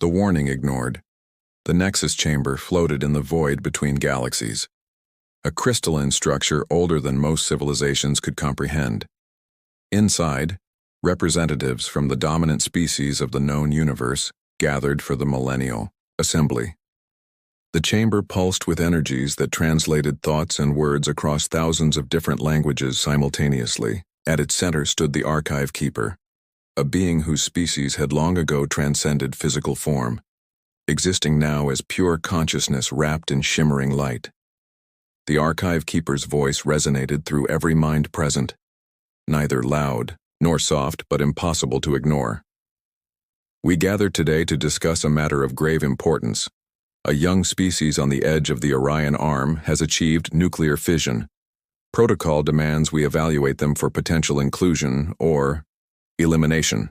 The warning ignored. The Nexus chamber floated in the void between galaxies, a crystalline structure older than most civilizations could comprehend. Inside, representatives from the dominant species of the known universe gathered for the millennial assembly. The chamber pulsed with energies that translated thoughts and words across thousands of different languages simultaneously. At its center stood the Archive Keeper, a being whose species had long ago transcended physical form, existing now as pure consciousness wrapped in shimmering light. The Archive Keeper's voice resonated through every mind present, neither loud nor soft but impossible to ignore. We gather today to discuss a matter of grave importance. A young species on the edge of the Orion Arm has achieved nuclear fission. Protocol demands we evaluate them for potential inclusion or elimination.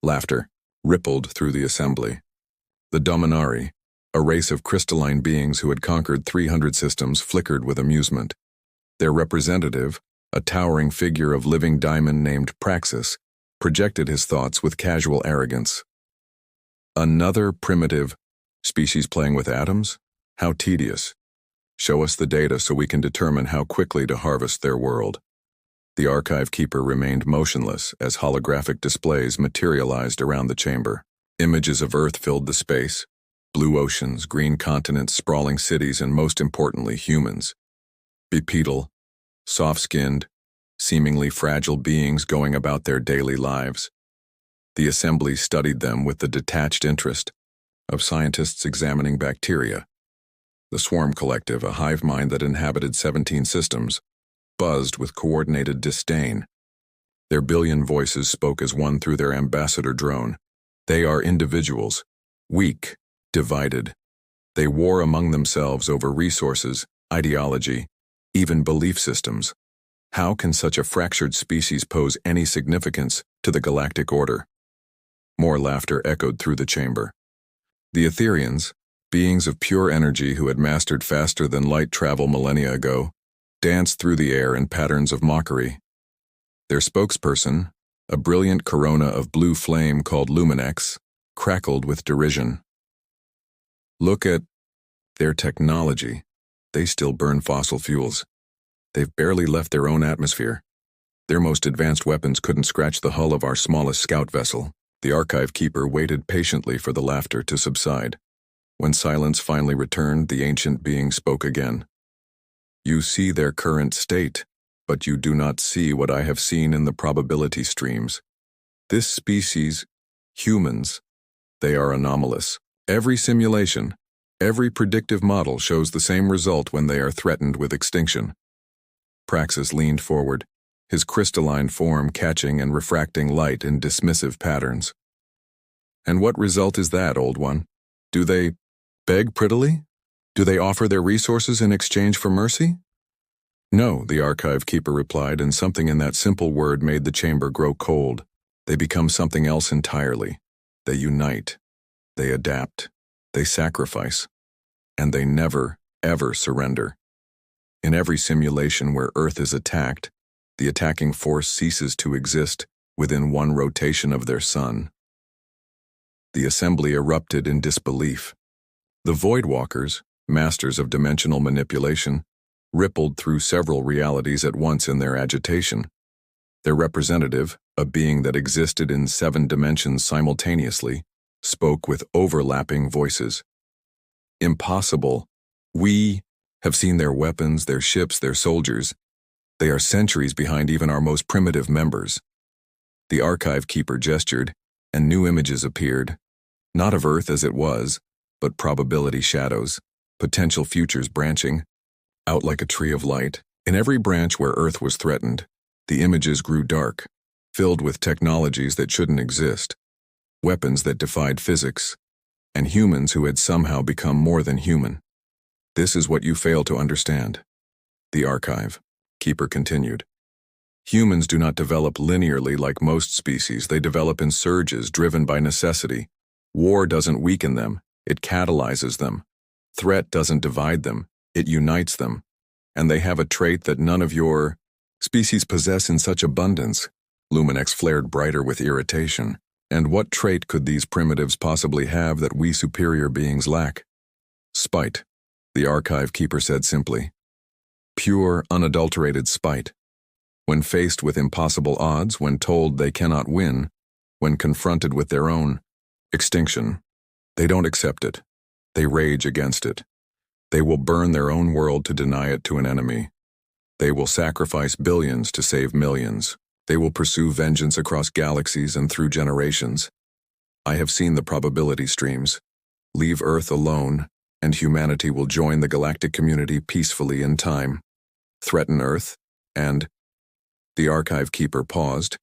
Laughter rippled through the assembly. The Dominari, a race of crystalline beings who had conquered 300 systems, flickered with amusement. Their representative, a towering figure of living diamond named Praxis, projected his thoughts with casual arrogance. Another primitive species playing with atoms? How tedious. Show us the data so we can determine how quickly to harvest their world. The Archive Keeper remained motionless as holographic displays materialized around the chamber. Images of Earth filled the space. Blue oceans, green continents, sprawling cities, and most importantly, humans. Bipedal, soft-skinned, seemingly fragile beings going about their daily lives. The assembly studied them with the detached interest of scientists examining bacteria. The Swarm Collective, a hive mind that inhabited 17 systems, buzzed with coordinated disdain. Their billion voices spoke as one through their ambassador drone. They are individuals, weak, divided. They war among themselves over resources, ideology, even belief systems. How can such a fractured species pose any significance to the galactic order? More laughter echoed through the chamber. The Etherians, beings of pure energy who had mastered faster than light travel millennia ago, danced through the air in patterns of mockery. Their spokesperson, a brilliant corona of blue flame called Luminex, crackled with derision. Look at their technology. They still burn fossil fuels. They've barely left their own atmosphere. Their most advanced weapons couldn't scratch the hull of our smallest scout vessel. The Archive Keeper waited patiently for the laughter to subside. When silence finally returned, the ancient being spoke again. You see their current state, but you do not see what I have seen in the probability streams. This species, humans, they are anomalous. Every simulation, every predictive model shows the same result when they are threatened with extinction. Praxis leaned forward, his crystalline form catching and refracting light in dismissive patterns. And what result is that, old one? Do they beg prettily? Do they offer their resources in exchange for mercy? No, the Archive Keeper replied, and something in that simple word made the chamber grow cold. They become something else entirely. They unite. They adapt. They sacrifice. And they never, ever surrender. In every simulation where Earth is attacked, the attacking force ceases to exist within one rotation of their sun. The assembly erupted in disbelief. The Voidwalkers, masters of dimensional manipulation, rippled through several realities at once in their agitation. Their representative, a being that existed in 7 dimensions simultaneously, spoke with overlapping voices. Impossible. We have seen their weapons, their ships, their soldiers. They are centuries behind even our most primitive members. The Archive Keeper gestured, and new images appeared, not of Earth as it was, but probability shadows, potential futures branching out like a tree of light. In every branch where Earth was threatened, the images grew dark, filled with technologies that shouldn't exist, weapons that defied physics, and humans who had somehow become more than human. This is what you fail to understand. The Archive Keeper continued. Humans do not develop linearly like most species. They develop in surges driven by necessity. War doesn't weaken them, it catalyzes them. Threat doesn't divide them, it unites them. And they have a trait that none of your species possess in such abundance. Luminex flared brighter with irritation. And what trait could these primitives possibly have that we superior beings lack? Spite, the archive keeper said simply. Pure, unadulterated spite. When faced with impossible odds, when told they cannot win, when confronted with their own extinction, they don't accept it. They rage against it. They will burn their own world to deny it to an enemy. They will sacrifice billions to save millions. They will pursue vengeance across galaxies and through generations. I have seen the probability streams. Leave Earth alone, and humanity will join the galactic community peacefully in time. Threaten Earth, and... The archive keeper paused,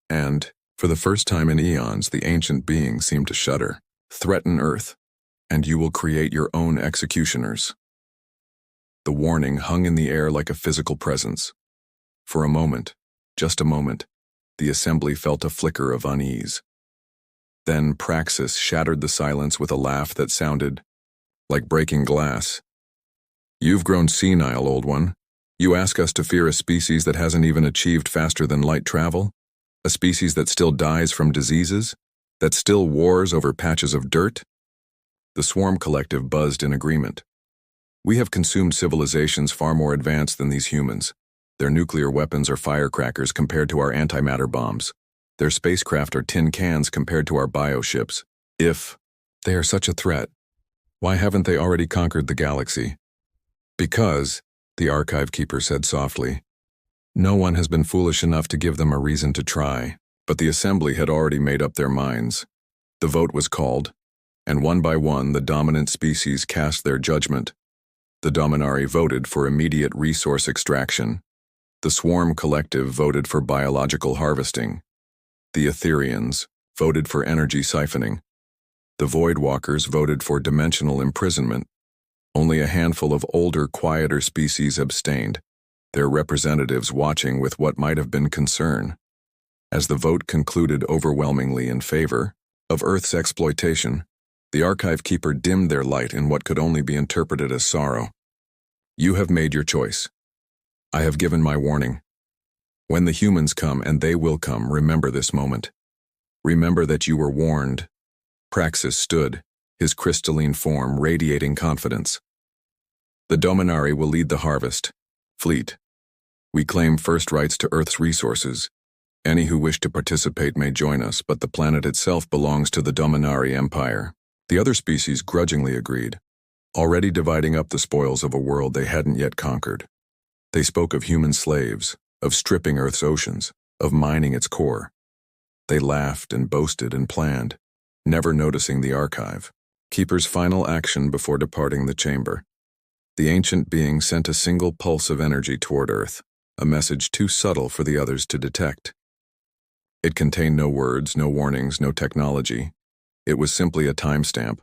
and, for the first time in eons, the ancient being seemed to shudder. Threaten Earth, and you will create your own executioners. The warning hung in the air like a physical presence. For a moment, just a moment, the assembly felt a flicker of unease. Then Praxis shattered the silence with a laugh that sounded like breaking glass. You've grown senile, old one. You ask us to fear a species that hasn't even achieved faster than light travel? A species that still dies from diseases? That still wars over patches of dirt? The Swarm Collective buzzed in agreement. We have consumed civilizations far more advanced than these humans. Their nuclear weapons are firecrackers compared to our antimatter bombs. Their spacecraft are tin cans compared to our bioships. If they are such a threat, why haven't they already conquered the galaxy? Because, the archive keeper said softly, no one has been foolish enough to give them a reason to try. But the assembly had already made up their minds. The vote was called, and one by one the dominant species cast their judgment. The Dominari voted for immediate resource extraction. The Swarm Collective voted for biological harvesting. The Etherians voted for energy siphoning. The Voidwalkers voted for dimensional imprisonment. Only a handful of older, quieter species abstained, their representatives watching with what might have been concern. As the vote concluded overwhelmingly in favor of Earth's exploitation, the archive keeper dimmed their light in what could only be interpreted as sorrow. You have made your choice. I have given my warning. When the humans come, and they will come, remember this moment. Remember that you were warned. Praxis stood, his crystalline form radiating confidence. The Dominari will lead the harvest. Fleet. We claim first rights to Earth's resources. Any who wish to participate may join us, but the planet itself belongs to the Dominari Empire. The other species grudgingly agreed, already dividing up the spoils of a world they hadn't yet conquered. They spoke of human slaves, of stripping Earth's oceans, of mining its core. They laughed and boasted and planned, never noticing the archive keeper's final action before departing the chamber. The ancient being sent a single pulse of energy toward Earth, a message too subtle for the others to detect. It contained no words, no warnings, no technology. It was simply a timestamp,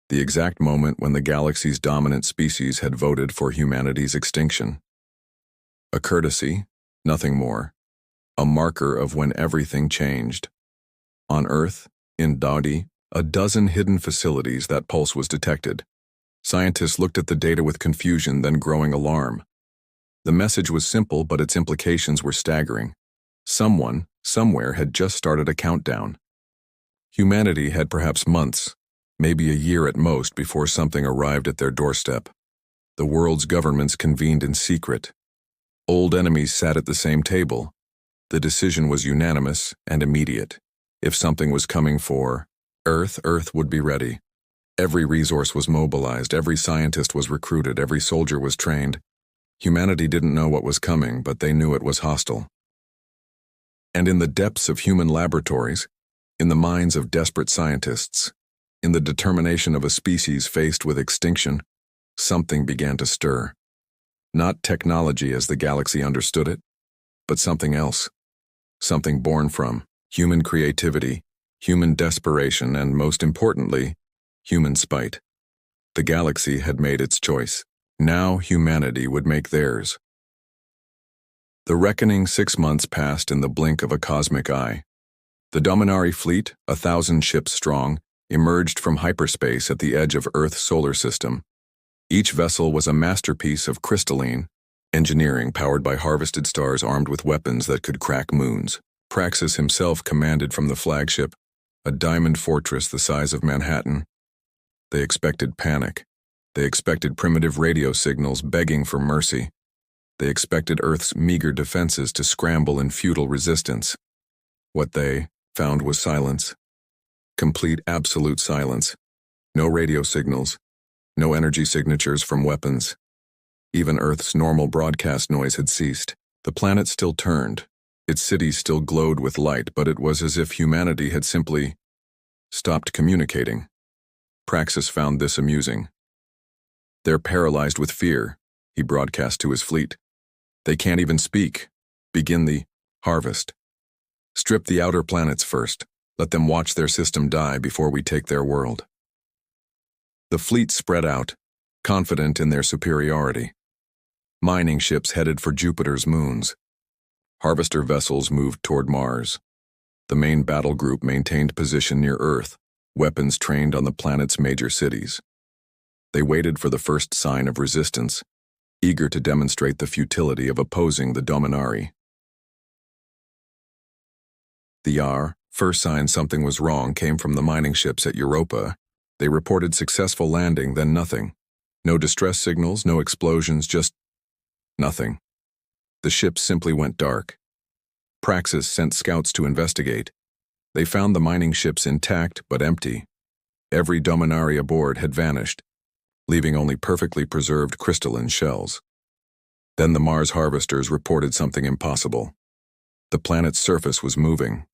the exact moment when the galaxy's dominant species had voted for humanity's extinction. A courtesy, nothing more. A marker of when everything changed. On Earth, in Dodi, a dozen hidden facilities that pulse was detected. Scientists looked at the data with confusion, then growing alarm. The message was simple, but its implications were staggering. Someone, somewhere, had just started a countdown. Humanity had perhaps months, maybe a year at most, before something arrived at their doorstep. The world's governments convened in secret. Old enemies sat at the same table. The decision was unanimous and immediate. If something was coming for Earth, Earth would be ready. Every resource was mobilized, every scientist was recruited, every soldier was trained. Humanity didn't know what was coming, but they knew it was hostile. And in the depths of human laboratories, in the minds of desperate scientists, in the determination of a species faced with extinction, something began to stir. Not technology as the galaxy understood it, but something else. Something born from human creativity, human desperation, and most importantly, human spite. The galaxy had made its choice. Now humanity would make theirs. The reckoning 6 months passed in the blink of a cosmic eye. The Dominari fleet, 1,000 ships strong, emerged from hyperspace at the edge of Earth's solar system. Each vessel was a masterpiece of crystalline engineering powered by harvested stars armed with weapons that could crack moons. Praxis himself commanded from the flagship, a diamond fortress the size of Manhattan. They expected panic. They expected primitive radio signals begging for mercy. They expected Earth's meager defenses to scramble in futile resistance. What they found was silence. Complete, absolute silence. No radio signals. No energy signatures from weapons. Even Earth's normal broadcast noise had ceased. The planet still turned. Its cities still glowed with light, but it was as if humanity had simply stopped communicating. Praxis found this amusing. "They're paralyzed with fear," he broadcast to his fleet. "They can't even speak. Begin the harvest. Strip the outer planets first. Let them watch their system die before we take their world." The fleet spread out, confident in their superiority. Mining ships headed for Jupiter's moons. Harvester vessels moved toward Mars. The main battle group maintained position near Earth, weapons trained on the planet's major cities. They waited for the first sign of resistance, eager to demonstrate the futility of opposing the Dominari. The first sign something was wrong came from the mining ships at Europa. They reported successful landing, then nothing. No distress signals, no explosions, just nothing. The ships simply went dark. Praxis sent scouts to investigate. They found the mining ships intact but empty. Every Dominari aboard had vanished, leaving only perfectly preserved crystalline shells. Then the Mars harvesters reported something impossible. The planet's surface was moving.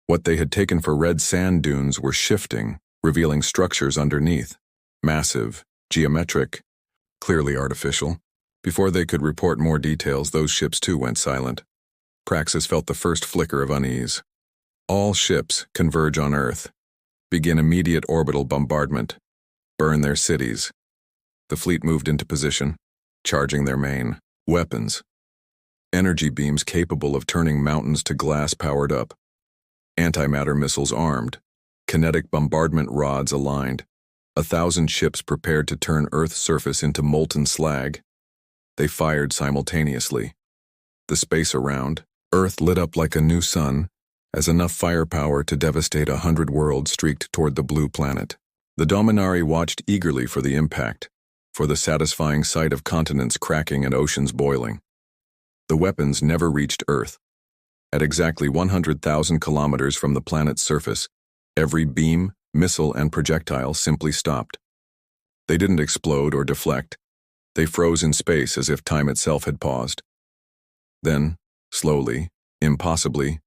What they had taken for red sand dunes were shifting, revealing structures underneath, massive, geometric, clearly artificial. Before they could report more details, those ships too went silent. Praxis felt the first flicker of unease. All ships converge on Earth. Begin immediate orbital bombardment. Burn their cities. The fleet moved into position, charging their main weapons. Energy beams capable of turning mountains to glass powered up. Antimatter missiles armed. Kinetic bombardment rods aligned. 1,000 ships prepared to turn Earth's surface into molten slag. They fired simultaneously. The space around Earth lit up like a new sun, as enough firepower to devastate 100 worlds streaked toward the blue planet. The Dominari watched eagerly for the impact, for the satisfying sight of continents cracking and oceans boiling. The weapons never reached Earth. At exactly 100,000 kilometers from the planet's surface, every beam, missile, and projectile simply stopped. They didn't explode or deflect. They froze in space as if time itself had paused. Then, slowly, impossibly,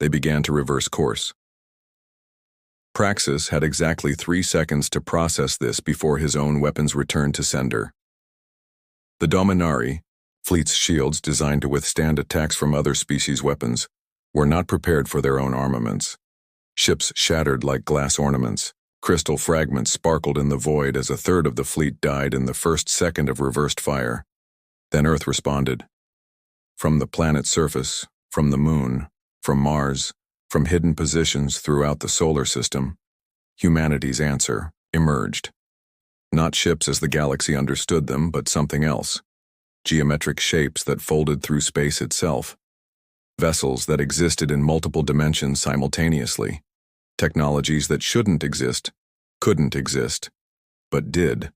they began to reverse course. Praxis had exactly 3 seconds to process this before his own weapons returned to sender. The Dominari, fleet's shields designed to withstand attacks from other species' weapons, were not prepared for their own armaments. Ships shattered like glass ornaments. Crystal fragments sparkled in the void as a third of the fleet died in the first second of reversed fire. Then Earth responded. From the planet's surface, from the moon, from Mars, from hidden positions throughout the solar system, humanity's answer emerged. Not ships as the galaxy understood them, but something else. Geometric shapes that folded through space itself. Vessels that existed in multiple dimensions simultaneously. Technologies that shouldn't exist, couldn't exist, but did.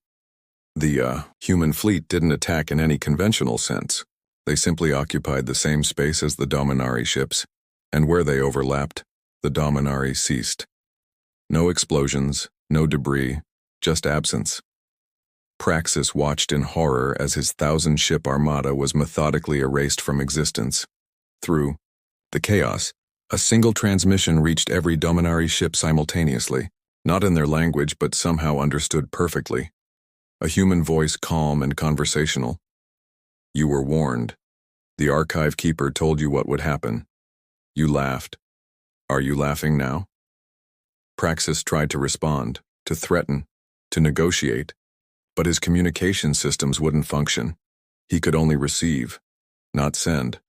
The human fleet didn't attack in any conventional sense. They simply occupied the same space as the Dominari ships, and where they overlapped, the Dominari ceased. No explosions, no debris, just absence. Praxis watched in horror as his 1,000-ship armada was methodically erased from existence. Through the chaos, a single transmission reached every Dominari ship simultaneously, not in their language but somehow understood perfectly. A human voice, calm and conversational. "You were warned. The archive keeper told you what would happen. You laughed. Are you laughing now?" Praxis tried to respond, to threaten, to negotiate, but his communication systems wouldn't function. He could only receive, not send.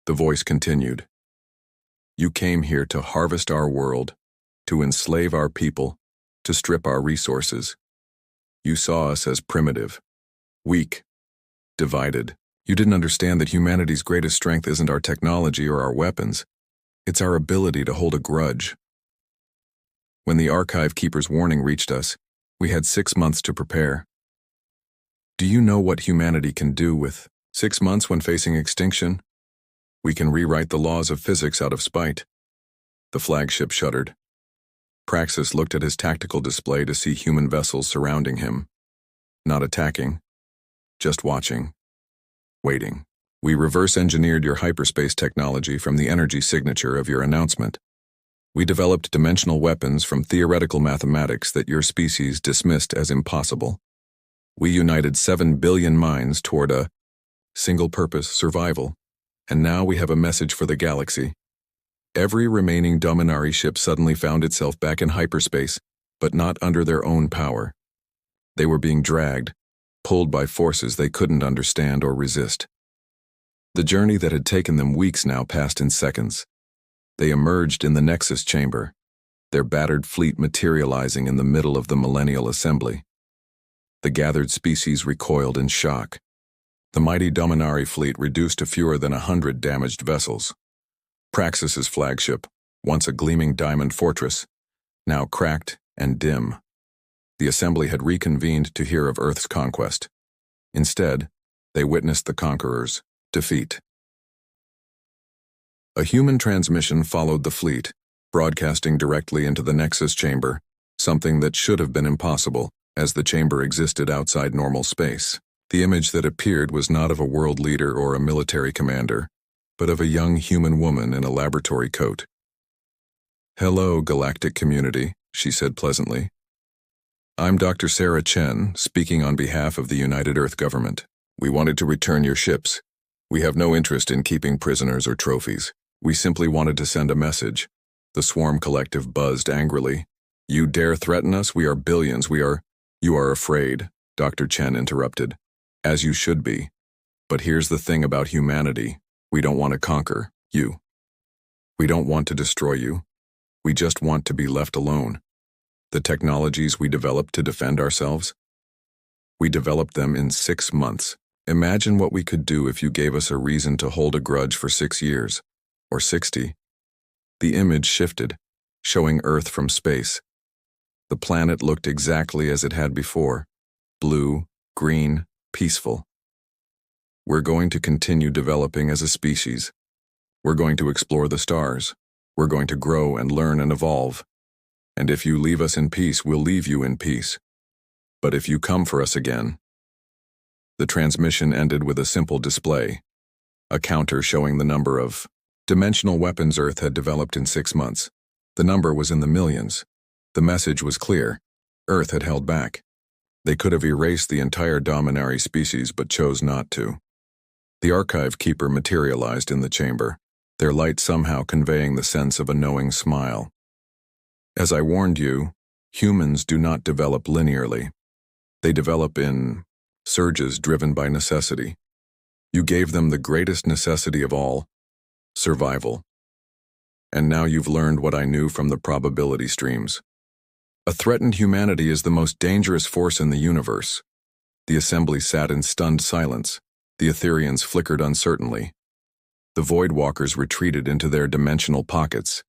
The voice continued. "You came here to harvest our world, to enslave our people, to strip our resources. You saw us as primitive, weak, divided. You didn't understand that humanity's greatest strength isn't our technology or our weapons. It's our ability to hold a grudge, When the archive keeper's warning reached us, we had 6 months to prepare. Do you know what humanity can do with 6 months when facing extinction? We can rewrite the laws of physics out of spite. The flagship shuddered. Praxis looked at his tactical display to see human vessels surrounding him. Not attacking, just watching, waiting. We reverse-engineered your hyperspace technology from the energy signature of your announcement. We developed dimensional weapons from theoretical mathematics that your species dismissed as impossible. We united 7 billion minds toward a single-purpose survival, and now we have a message for the galaxy. Every remaining Dominari ship suddenly found itself back in hyperspace, but not under their own power. They were being dragged, pulled by forces they couldn't understand or resist. The journey that had taken them weeks now passed in seconds. They emerged in the Nexus chamber, their battered fleet materializing in the middle of the Millennial Assembly. The gathered species recoiled in shock. The mighty Dominari fleet reduced to fewer than 100 damaged vessels. Praxis's flagship, once a gleaming diamond fortress, now cracked and dim. The assembly had reconvened to hear of Earth's conquest. Instead, they witnessed the conqueror's defeat. A human transmission followed the fleet, broadcasting directly into the Nexus chamber, something that should have been impossible, as the chamber existed outside normal space. The image that appeared was not of a world leader or a military commander, but of a young human woman in a laboratory coat. "Hello, galactic community," she said pleasantly. "I'm Dr. Sarah Chen, speaking on behalf of the United Earth government. We wanted to return your ships. We have no interest in keeping prisoners or trophies. We simply wanted to send a message." The Swarm Collective buzzed angrily. "You dare threaten us? We are billions. You are afraid," Dr. Chen interrupted. "As you should be. But here's the thing about humanity. We don't want to conquer you. We don't want to destroy you. We just want to be left alone. The technologies we developed to defend ourselves, we developed them in 6 months. Imagine what we could do if you gave us a reason to hold a grudge for 6 years, or 60. The image shifted, showing Earth from space. The planet looked exactly as it had before, blue, green, peaceful. "We're going to continue developing as a species. We're going to explore the stars. We're going to grow and learn and evolve. And if you leave us in peace, we'll leave you in peace. But if you come for us again..." The transmission ended with a simple display, a counter showing the number of dimensional weapons Earth had developed in 6 months. The number was in the millions. The message was clear. Earth had held back. They could have erased the entire Dominari species but chose not to. The archive keeper materialized in the chamber, their light somehow conveying the sense of a knowing smile. "As I warned you, humans do not develop linearly. They develop in surges driven by necessity. You gave them the greatest necessity of all, survival. And now you've learned what I knew from the probability streams. A threatened humanity is the most dangerous force in the universe." The assembly sat in stunned silence. The Etherians flickered uncertainly. The Void Walkers retreated into their dimensional pockets.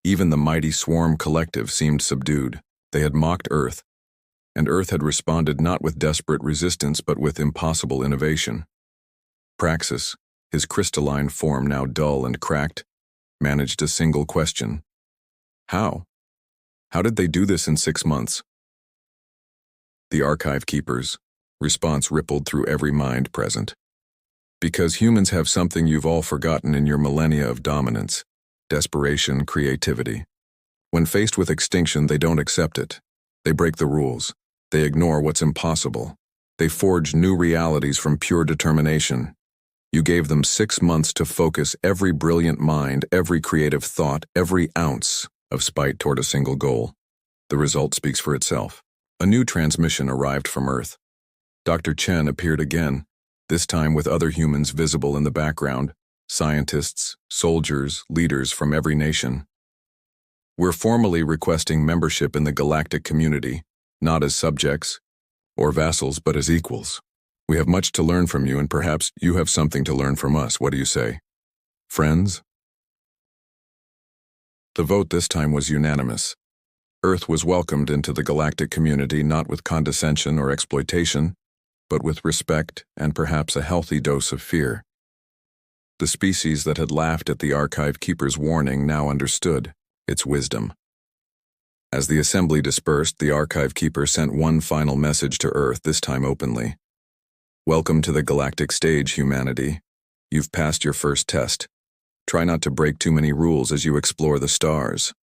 Even the mighty Swarm Collective seemed subdued. They had mocked Earth, and Earth had responded not with desperate resistance but with impossible innovation. Praxis, his crystalline form now dull and cracked, managed a single question. How? How did they do this in 6 months? The archive keeper's response rippled through every mind present. "Because humans have something you've all forgotten in your millennia of dominance: desperation, creativity. When faced with extinction, they don't accept it. They break the rules. They ignore what's impossible. They forge new realities from pure determination. You gave them 6 months to focus every brilliant mind, every creative thought, every ounce of spite toward a single goal. The result speaks for itself." A new transmission arrived from Earth. Dr. Chen appeared again, this time with other humans visible in the background, scientists, soldiers, leaders from every nation. "We're formally requesting membership in the galactic community, not as subjects or vassals, but as equals. We have much to learn from you, and perhaps you have something to learn from us. What do you say? Friends?" The vote this time was unanimous. Earth was welcomed into the galactic community not with condescension or exploitation, but with respect and perhaps a healthy dose of fear. The species that had laughed at the Archive Keeper's warning now understood its wisdom. As the assembly dispersed, the Archive Keeper sent one final message to Earth, this time openly. "Welcome to the galactic stage, humanity. You've passed your first test. Try not to break too many rules as you explore the stars."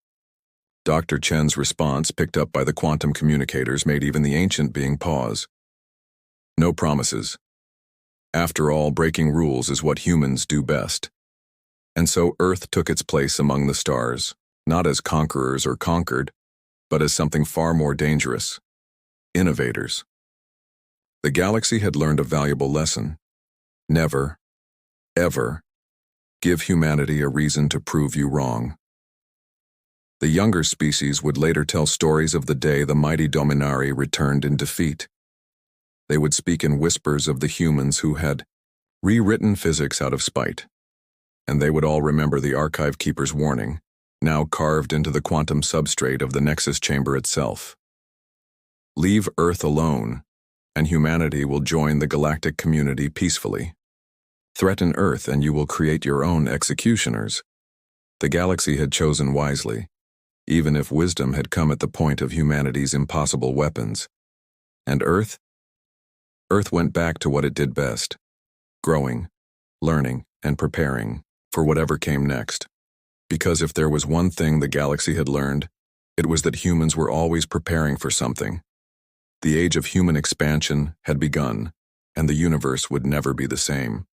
Dr. Chen's response, picked up by the quantum communicators, made even the ancient being pause. No promises. After all, breaking rules is what humans do best. And so Earth took its place among the stars, not as conquerors or conquered, but as something far more dangerous: innovators. The galaxy had learned a valuable lesson. Never, ever, give humanity a reason to prove you wrong. The younger species would later tell stories of the day the mighty Dominari returned in defeat. They would speak in whispers of the humans who had rewritten physics out of spite. And they would all remember the Archive Keeper's warning, now carved into the quantum substrate of the Nexus chamber itself. Leave Earth alone, and humanity will join the galactic community peacefully. Threaten Earth and you will create your own executioners. The galaxy had chosen wisely, even if wisdom had come at the point of humanity's impossible weapons. And Earth went back to what it did best: growing, learning, and preparing for whatever came next. Because if there was one thing the galaxy had learned, it was that humans were always preparing for something. The age of human expansion had begun, and the universe would never be the same.